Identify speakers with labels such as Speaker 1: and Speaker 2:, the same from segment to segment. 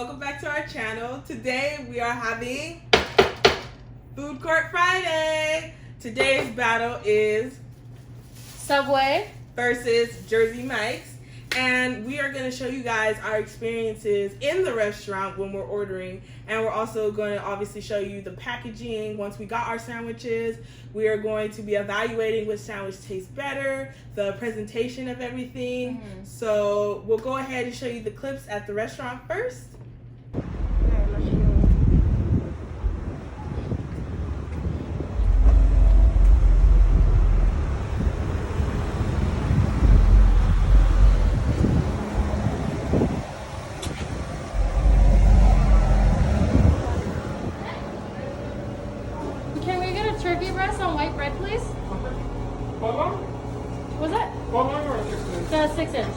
Speaker 1: welcome back to our channel. Today we are having Food Court Friday. Today's battle is
Speaker 2: Subway
Speaker 1: versus Jersey Mike's, and we are going to show you guys our experiences in the restaurant when we're ordering, and we're also going to obviously show you the packaging once we got our sandwiches. We are going to be evaluating which sandwich tastes better, the presentation of everything. So we'll go ahead and show you the clips at the restaurant first.
Speaker 2: Can we get a turkey breast on white bread, please? Was that? The 6-inch.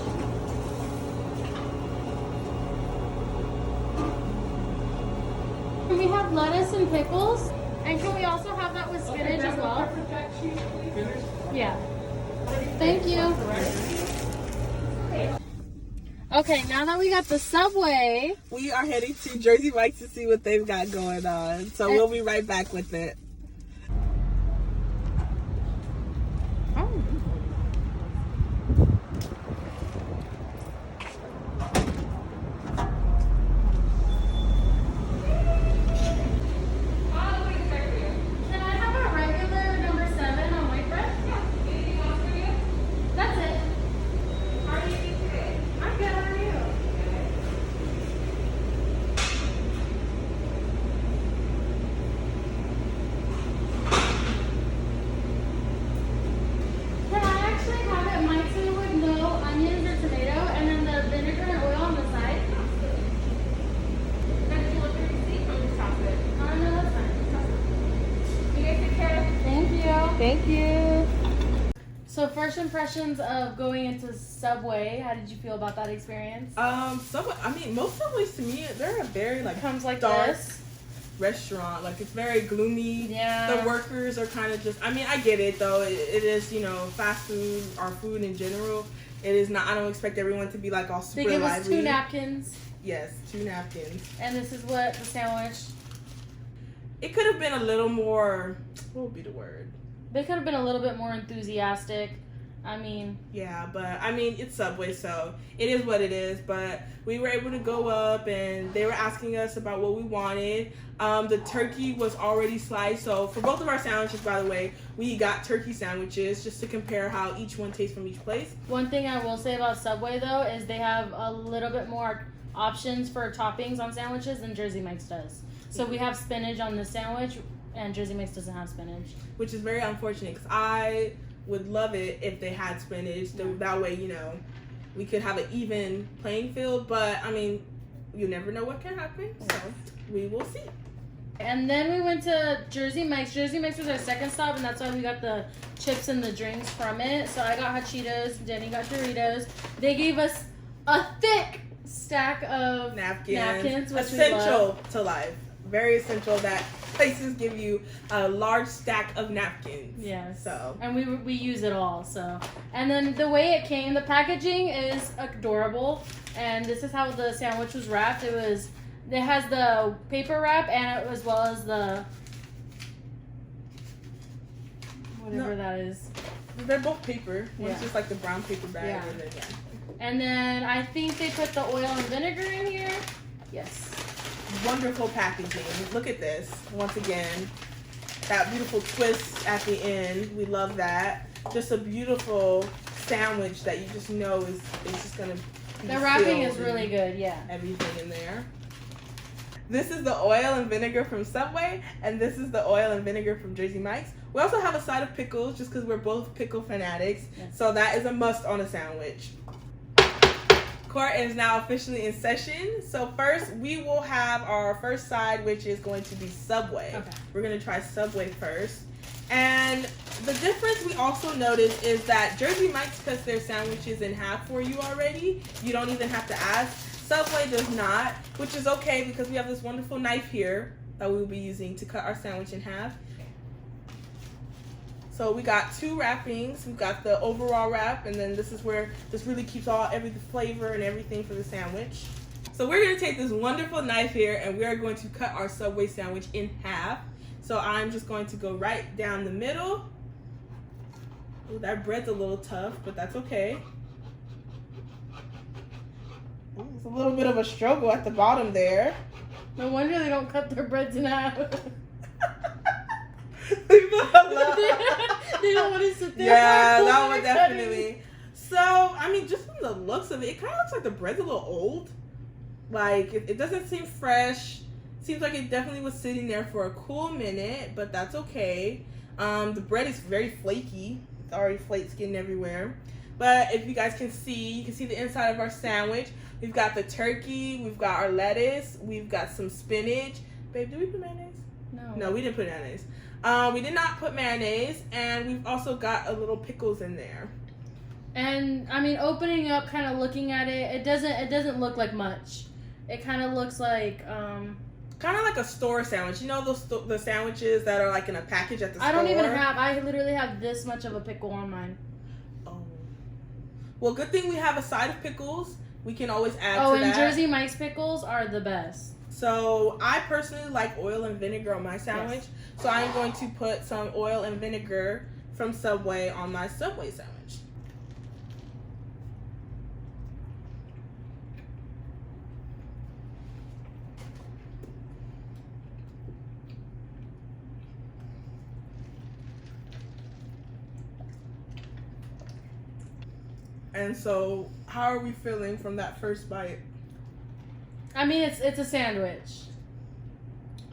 Speaker 2: Can we have lettuce and pickles? And can we also have that with spinach as well? Yeah. Thank you. Okay, now that we got the Subway,
Speaker 1: We are heading to Jersey Mike's to see what they've got going on. So we'll be right back with it.
Speaker 2: can I have a regular number 7 on white bread? Yeah. Anything else for you? That's it. How are you doing today? I'm good. How are you? Can I actually have it Mike's with no onions or tomato, and then the vinegar and oil on the side? Did you look at your receipt? I'm just toss it. No, that's fine. You guys take care. Thank you.
Speaker 1: Thank you.
Speaker 2: So first impressions of going into Subway, how did you feel about that experience?
Speaker 1: Subway, I mean, most Subways to me, they're a very like
Speaker 2: Comes like
Speaker 1: dark
Speaker 2: this.
Speaker 1: restaurant. Like it's very gloomy.
Speaker 2: Yeah.
Speaker 1: The workers are kind of just, I mean, I get it though. It is, you know, fast food or food in general. It is not, I don't expect everyone to be like all super
Speaker 2: They give us
Speaker 1: lively.
Speaker 2: 2 napkins,
Speaker 1: Yes, 2 napkins.
Speaker 2: and this is what the sandwich.
Speaker 1: It could have been a little more, what would be the word?
Speaker 2: They could have been a little bit more enthusiastic. I mean,
Speaker 1: Yeah, but I mean, it's Subway, so it is what it is. But we were able to go up and they were asking us about what we wanted. The turkey was already sliced. So for both of our sandwiches, by the way, we got turkey sandwiches just to compare how each one tastes from each place.
Speaker 2: one thing I will say about Subway though is they have a little bit more options for toppings on sandwiches than Jersey Mike's does. So we have spinach on this sandwich, and Jersey Mike's doesn't have spinach.
Speaker 1: Which is very unfortunate because I would love it if they had spinach. That way, you know, we could have an even playing field. But I mean, you never know what can happen. So we will see.
Speaker 2: And then we went to Jersey Mike's. Jersey Mike's was our second stop, and that's why we got the chips and the drinks from it. So I got hot Cheetos, Denny got Doritos. They gave us a thick stack of napkins, which we love.
Speaker 1: Essential to life. Very essential that places give you a large stack of napkins.
Speaker 2: Yes.
Speaker 1: So.
Speaker 2: And we use it all. So, and then the way it came, the packaging is adorable, and this is how the sandwich was wrapped. It has the paper wrap and as well as the whatever that is.
Speaker 1: They're both paper. One's
Speaker 2: Yeah.
Speaker 1: just like the brown paper bag.
Speaker 2: Yeah.
Speaker 1: And then,
Speaker 2: And then I think they put the oil and vinegar in here. Yes.
Speaker 1: Wonderful packaging. Look at this. Once again, that beautiful twist at the end. We love that. Just a beautiful sandwich that you just know is just gonna be
Speaker 2: The wrapping
Speaker 1: filled
Speaker 2: is really
Speaker 1: and
Speaker 2: good. Yeah.
Speaker 1: everything in there. This is the oil and vinegar from Subway, and this is the oil and vinegar from Jersey Mike's. We also have a side of pickles, just because we're both pickle fanatics.
Speaker 2: Yes.
Speaker 1: So that is a must on a sandwich. Court is now officially in session. So first, we will have our first side, which is going to be Subway.
Speaker 2: Okay.
Speaker 1: We're going to try Subway first. And the difference we also noticed is that Jersey Mike's cuts their sandwiches in half for you already. You don't even have to ask. Subway does not, which is okay because we have this wonderful knife here that we will be using to cut our sandwich in half. So we got 2 wrappings. We've got the overall wrap, and then this is where this really keeps every flavor and everything for the sandwich. So we're going to take this wonderful knife here and we are going to cut our Subway sandwich in half. So I'm just going to go right down the middle. Ooh, that bread's a little tough, but that's okay. Ooh, it's a little bit of a struggle at the bottom there.
Speaker 2: No wonder they don't cut their breads in half.
Speaker 1: Leave it alone.
Speaker 2: They don't want to sit there.
Speaker 1: Yeah, that one definitely. So, I mean, just from the looks of it, it kind of looks like the bread's a little old. Like, it doesn't seem fresh. Seems like it definitely was sitting there for a cool minute, but that's okay. The bread is very flaky. It's already flakes getting everywhere. But if you guys can see, you can see the inside of our sandwich. We've got the turkey, we've got our lettuce, we've got some spinach. Babe, did we put mayonnaise? No, we didn't put mayonnaise. We did not put mayonnaise, and we've also got a little pickles in there.
Speaker 2: And I mean, opening up, kind of looking at it, it doesn't look like much. It kind of looks like
Speaker 1: kind of like a store sandwich. You know the sandwiches that are like in a package at the store?
Speaker 2: I literally have this much of a pickle on mine.
Speaker 1: Oh. Well, good thing we have a side of pickles. We can always add to that.
Speaker 2: Oh, and Jersey Mike's pickles are the best.
Speaker 1: So I personally like oil and vinegar on my sandwich.
Speaker 2: Yes.
Speaker 1: So I'm going to put some oil and vinegar from Subway on my Subway sandwich. And so, how are we feeling from that first bite?
Speaker 2: I mean, it's a sandwich.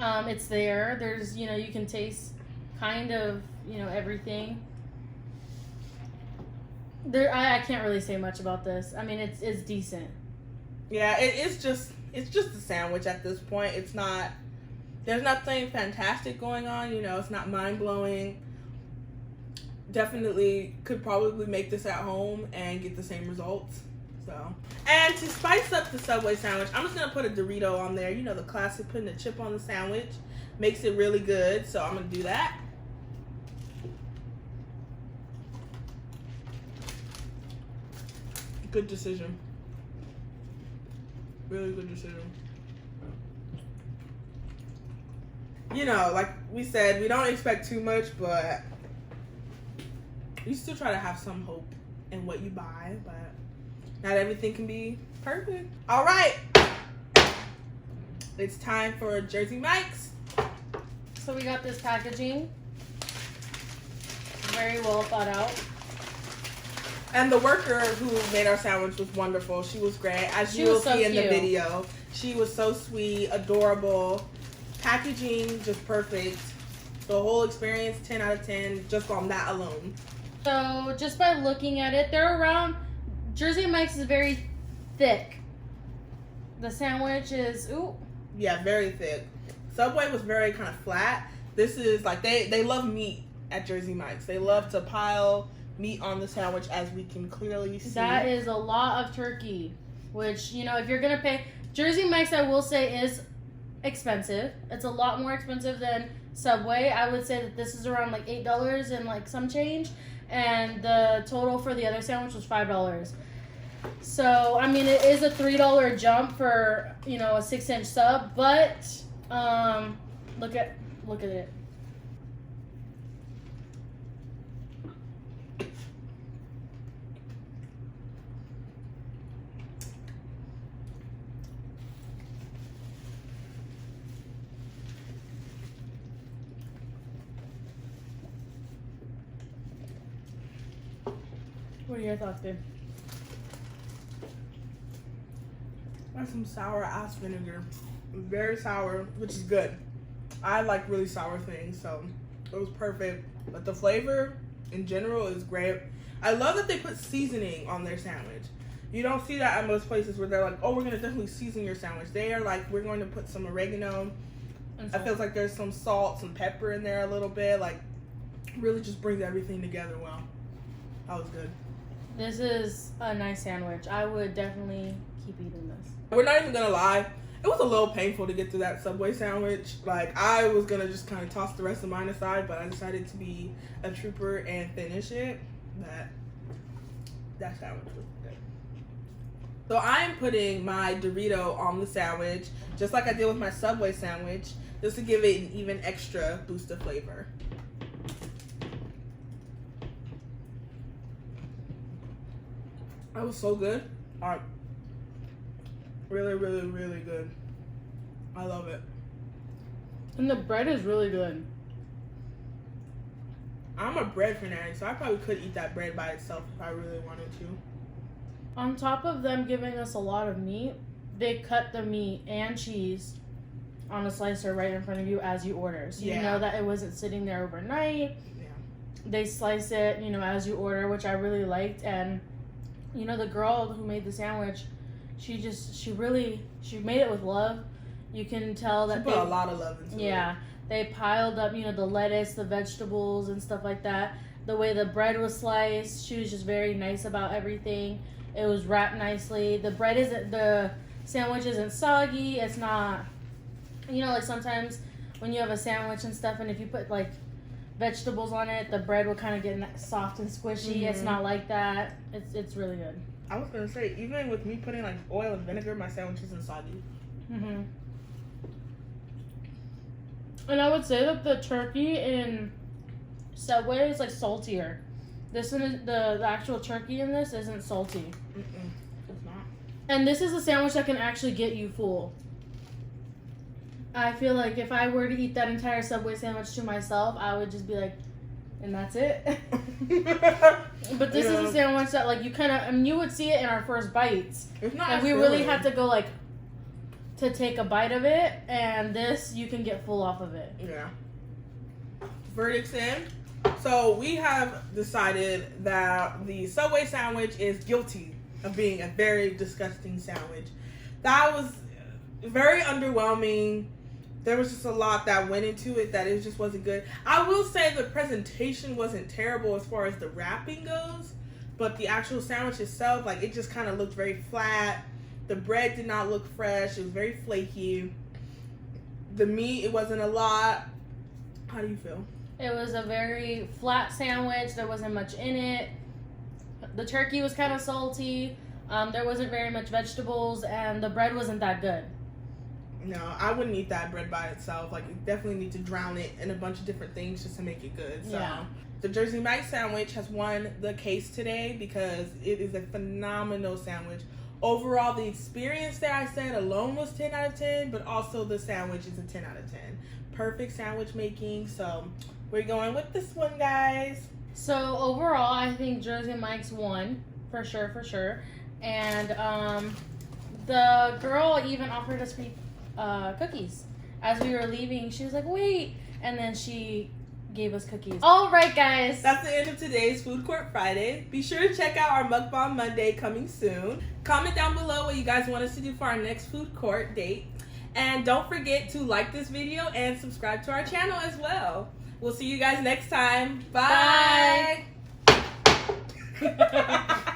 Speaker 2: It's there. There's, you can taste kind of, everything. I can't really say much about this. I mean, it's decent.
Speaker 1: Yeah, it's just a sandwich at this point. There's nothing fantastic going on. It's not mind blowing. Definitely could probably make this at home and get the same results. So, and to spice up the Subway sandwich, I'm just gonna put a Dorito on there. The classic putting a chip on the sandwich makes it really good. So I'm gonna do that. Good decision. Really good decision. Like we said, we don't expect too much, but you still try to have some hope in what you buy, but not everything can be perfect. All right. It's time for Jersey Mike's.
Speaker 2: So we got this packaging. Very well thought out.
Speaker 1: And the worker who made our sandwich was wonderful. She was great. As you will see in the video. She was so sweet, adorable. Packaging, just perfect. The whole experience, 10 out of 10, just on that alone.
Speaker 2: So just by looking at it, Jersey Mike's is very thick. The sandwich is,
Speaker 1: yeah, very thick. Subway was very kind of flat. This is like, they love meat at Jersey Mike's. They love to pile meat on the sandwich, as we can clearly see.
Speaker 2: That is a lot of turkey, which, if you're going to pay, Jersey Mike's, I will say, is expensive. It's a lot more expensive than Subway. I would say that this is around like $8 and like some change. And the total for the other sandwich was $5. So, I mean, it is a $3 jump for, a 6-inch sub, but look at it. What are your thoughts, babe?
Speaker 1: That's some sour ass vinegar. Very sour, which is good. I like really sour things, so it was perfect. But the flavor in general is great. I love that they put seasoning on their sandwich. You don't see that at most places where they're like, oh, we're going to definitely season your sandwich. They are like, we're going to put some oregano. I feel like there's some salt, some pepper in there a little bit. Like, really just brings everything together well. That was good.
Speaker 2: This is a nice sandwich. I would definitely keep eating this.
Speaker 1: We're not even gonna lie. It was a little painful to get through that Subway sandwich. Like, I was gonna just kind of toss the rest of mine aside, but I decided to be a trooper and finish it. That sandwich was good. So I am putting my Dorito on the sandwich, just like I did with my Subway sandwich, just to give it an even extra boost of flavor. That was so good. Really, really, really good. I love it.
Speaker 2: And the bread is really good.
Speaker 1: I'm a bread fanatic, so I probably could eat that bread by itself if I really wanted to.
Speaker 2: On top of them giving us a lot of meat, they cut the meat and cheese on a slicer right in front of you as you order. So you know that it wasn't sitting there overnight.
Speaker 1: Yeah.
Speaker 2: They slice it, as you order, which I really liked. And, the girl who made the sandwich, she made it with love. You can tell that
Speaker 1: she put a lot of love into it.
Speaker 2: Yeah. They piled up, the lettuce, the vegetables, and stuff like that. The way the bread was sliced, she was just very nice about everything. It was wrapped nicely. The sandwich isn't soggy. It's not, like sometimes when you have a sandwich and stuff, and if you put like vegetables on it, the bread will kind of get soft and squishy.
Speaker 1: Mm-hmm.
Speaker 2: It's not like that. It's really good.
Speaker 1: I was gonna say, even with me putting like oil and vinegar, my sandwich isn't soggy.
Speaker 2: Mm-hmm. And I would say that the turkey in Subway is like saltier. This isn't the actual turkey in this isn't salty.
Speaker 1: Mm-mm, it's not.
Speaker 2: And this is a sandwich that can actually get you full. I feel like if I were to eat that entire Subway sandwich to myself, I would just be like, and that's it. But this is a sandwich that like you would see it in our first bites.
Speaker 1: It's not.
Speaker 2: And we really had to go like to take a bite of it, and this you can get full off of it.
Speaker 1: Yeah. Verdicts in. So we have decided that the Subway sandwich is guilty of being a very disgusting sandwich. That was very underwhelming. There was just a lot that went into it that it just wasn't good. I will say the presentation wasn't terrible as far as the wrapping goes, but the actual sandwich itself, like, it just kind of looked very flat. The bread did not look fresh. It was very flaky. The meat, it wasn't a lot. How do you feel?
Speaker 2: It was a very flat sandwich. There wasn't much in it. The turkey was kind of salty. There wasn't very much vegetables, and the bread wasn't that good.
Speaker 1: No, I wouldn't eat that bread by itself. Like, you definitely need to drown it in a bunch of different things just to make it good. So,
Speaker 2: yeah.
Speaker 1: The Jersey Mike's sandwich has won the case today because it is a phenomenal sandwich. Overall, the experience that I said alone was 10 out of 10, but also the sandwich is a 10 out of 10. Perfect sandwich making. So, we're going with this one, guys.
Speaker 2: So, overall, I think Jersey Mike's won. For sure. And the girl even offered us free cookies. As we were leaving, she was like, wait. And then she gave us cookies. All right, guys.
Speaker 1: That's the end of today's Food Court Friday. Be sure to check out our Mukbang Monday coming soon. Comment down below what you guys want us to do for our next food court date. And don't forget to like this video and subscribe to our channel as well. We'll see you guys next time. Bye.
Speaker 2: Bye.